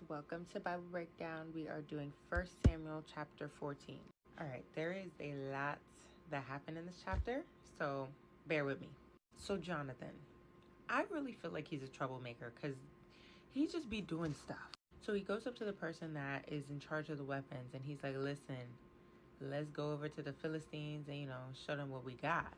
welcome to Bible Breakdown. We are doing 1 Samuel chapter 14. All right, there is a lot that happened in this chapter, so bear with me. So Jonathan, I really feel like he's a troublemaker because he just be doing stuff. So he goes up to the person that is in charge of the weapons and he's like, listen, let's go over to the Philistines and, show them what we got.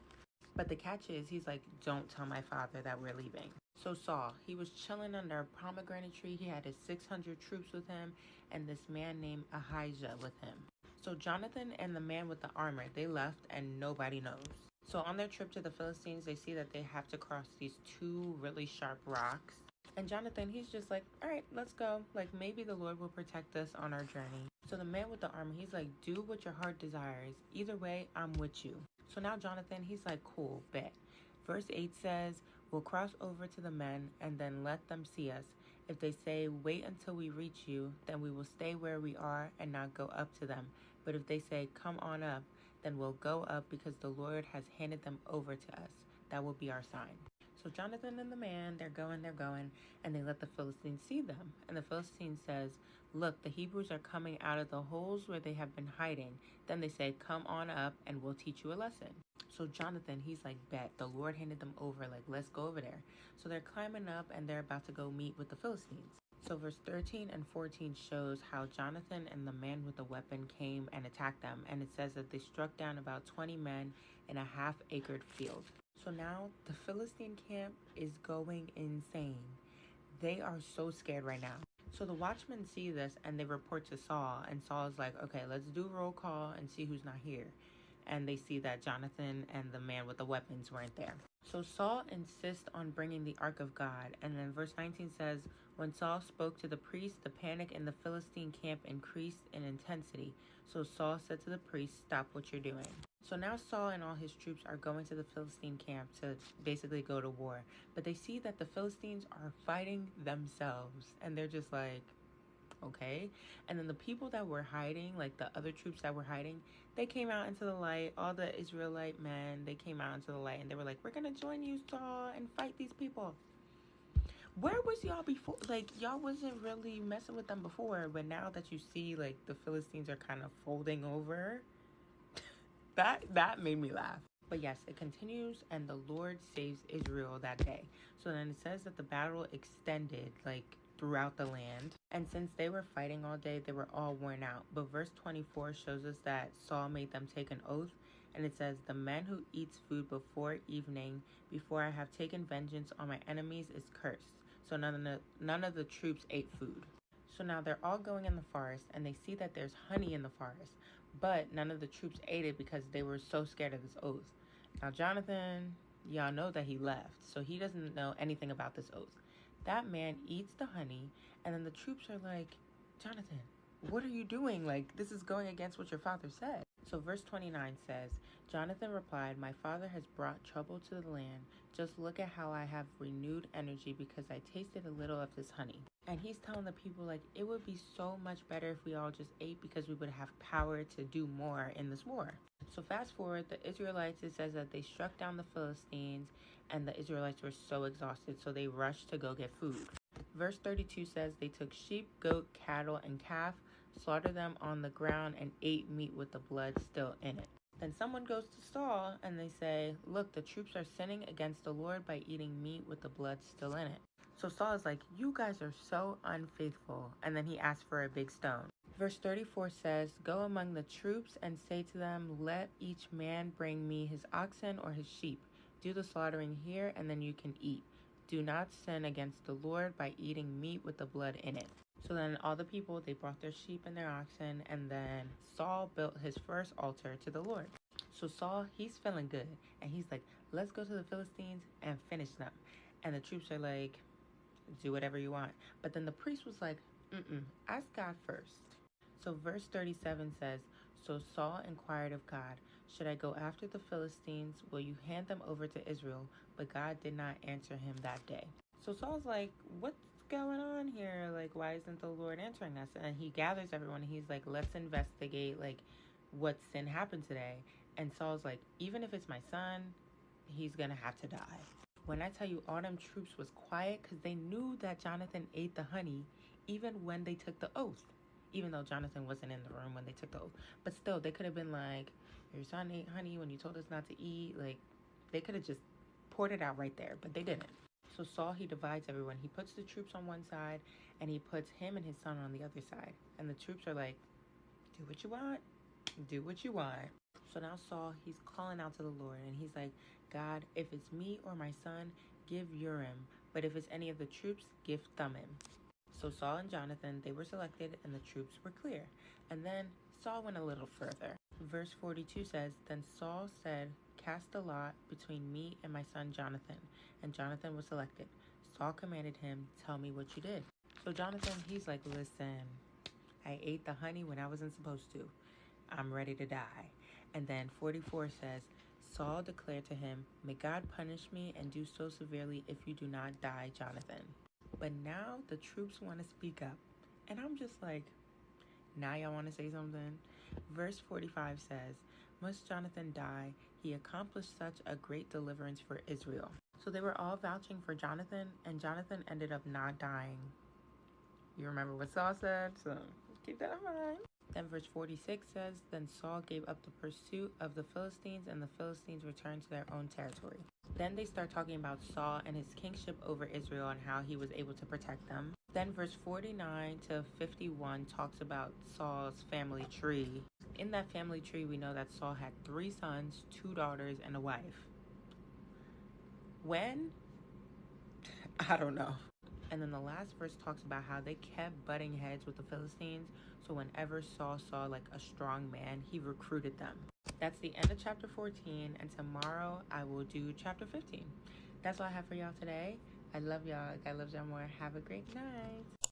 But the catch is, he's like, don't tell my father that we're leaving. So Saul, he was chilling under a pomegranate tree. He had his 600 troops with him and this man named Ahijah with him. So Jonathan and the man with the armor, they left and nobody knows. So on their trip to the Philistines, they see that they have to cross these two really sharp rocks. And Jonathan, he's just like, all right, let's go. Like, maybe the Lord will protect us on our journey. So the man with the armor, he's like, do what your heart desires. Either way, I'm with you. So now Jonathan, he's like, cool, bet. Verse 8 says, we'll cross over to the men and then let them see us. If they say, wait until we reach you, then we will stay where we are and not go up to them. But if they say, come on up, then we'll go up because the Lord has handed them over to us. That will be our sign. So Jonathan and the man, they're going, and they let the Philistines see them. And the Philistine says, look, the Hebrews are coming out of the holes where they have been hiding. Then they say, come on up and we'll teach you a lesson. So Jonathan, he's like, bet, the Lord handed them over, like, let's go over there. So they're climbing up and they're about to go meet with the Philistines. So verse 13 and 14 shows how Jonathan and the man with the weapon came and attacked them. And it says that they struck down about 20 men in a half-acred field. So now the Philistine camp is going insane. They are so scared right now. So the watchmen see this and they report to Saul. And Saul is like, okay, let's do roll call and see who's not here. And they see that Jonathan and the man with the weapons weren't there. So Saul insists on bringing the ark of God. And then verse 19 says, when Saul spoke to the priest, the panic in the Philistine camp increased in intensity. So Saul said to the priest, stop what you're doing. So now Saul and all his troops are going to the Philistine camp to basically go to war. But they see that the Philistines are fighting themselves. And they're just like, okay. And then the people that were hiding, like the other troops that were hiding, they came out into the light. All the Israelite men, they came out into the light and they were like, we're going to join you, Saul, and fight these people. Where was y'all before? Like, y'all wasn't really messing with them before. But now that you see, like, the Philistines are kind of folding over, that made me laugh. But yes, it continues, and the Lord saves Israel that day. So then it says that the battle extended, like, throughout the land. And since they were fighting all day, they were all worn out. But verse 24 shows us that Saul made them take an oath. And it says, the man who eats food before evening, before I have taken vengeance on my enemies, is cursed. So none of the troops ate food. So now they're all going in the forest, and they see that there's honey in the forest. But none of the troops ate it because they were so scared of this oath. Now, Jonathan, y'all know that he left, so he doesn't know anything about this oath. That man eats the honey, and then the troops are like, Jonathan, what are you doing? Like, this is going against what your father said. So verse 29 says, Jonathan replied, my father has brought trouble to the land. Just look at how I have renewed energy because I tasted a little of this honey. And he's telling the people, like, it would be so much better if we all just ate because we would have power to do more in this war. So fast forward, the Israelites, it says that they struck down the Philistines and the Israelites were so exhausted, so they rushed to go get food. Verse 32 says they took sheep, goat, cattle, and calf, slaughtered them on the ground, and ate meat with the blood still in it. Then someone goes to Saul and they say, look, the troops are sinning against the Lord by eating meat with the blood still in it. So Saul is like, you guys are so unfaithful. And then he asks for a big stone. Verse 34 says, go among the troops and say to them, let each man bring me his oxen or his sheep. Do the slaughtering here, and then you can eat. Do not sin against the Lord by eating meat with the blood in it. So then all the people, they brought their sheep and their oxen, and then Saul built his first altar to the Lord. So Saul, he's feeling good, and he's like, let's go to the Philistines and finish them. And the troops are like, do whatever you want. But then the priest was like, ask God first. So verse 37 says, so Saul inquired of God, should I go after the Philistines? Will you hand them over to Israel? But God did not answer him that day. So Saul's like, what's going on here? Like, why isn't the Lord answering us? And he gathers everyone. And he's like, let's investigate, like, what sin happened today. And Saul's like, even if it's my son, he's going to have to die. When I tell you all them troops was quiet because they knew that Jonathan ate the honey, even when they took the oath, even though Jonathan wasn't in the room when they took the oath. But still, they could have been like, your son ate honey when you told us not to eat. Like, they could have just poured it out right there, but they didn't. So Saul, he divides everyone. He puts the troops on one side, and he puts him and his son on the other side. And the troops are like, do what you want. Do what you want. So now Saul, he's calling out to the Lord, and he's like, God, if it's me or my son, give Urim. But if it's any of the troops, give Thummim. So Saul and Jonathan, they were selected, and the troops were clear. And then Saul went a little further. Verse 42 says, Then Saul said, Cast a lot between me and my son Jonathan. And Jonathan was selected. Saul commanded him, Tell me what you did. So Jonathan, he's like, Listen, I ate the honey when I wasn't supposed to. I'm ready to die. And then 44 says, Saul declared to him, May God punish me and do so severely if you do not die, Jonathan. But now the troops want to speak up. And I'm just like, now y'all want to say something? Verse 45 says, Must Jonathan die? He accomplished such a great deliverance for Israel. So they were all vouching for Jonathan, and Jonathan ended up not dying. You remember what Saul said? So keep that in mind. Then verse 46 says, Then Saul gave up the pursuit of the Philistines, and the Philistines returned to their own territory. Then they start talking about Saul and his kingship over Israel and how he was able to protect them. Then verse 49 to 51 talks about Saul's family tree. In that family tree, we know that Saul had 3 sons, 2 daughters, and a wife. When? I don't know. And then the last verse talks about how they kept butting heads with the Philistines. So whenever Saul saw like a strong man, he recruited them. That's the end of chapter 14. And tomorrow I will do chapter 15. That's all I have for y'all today. I love y'all. I love y'all more. Have a great night.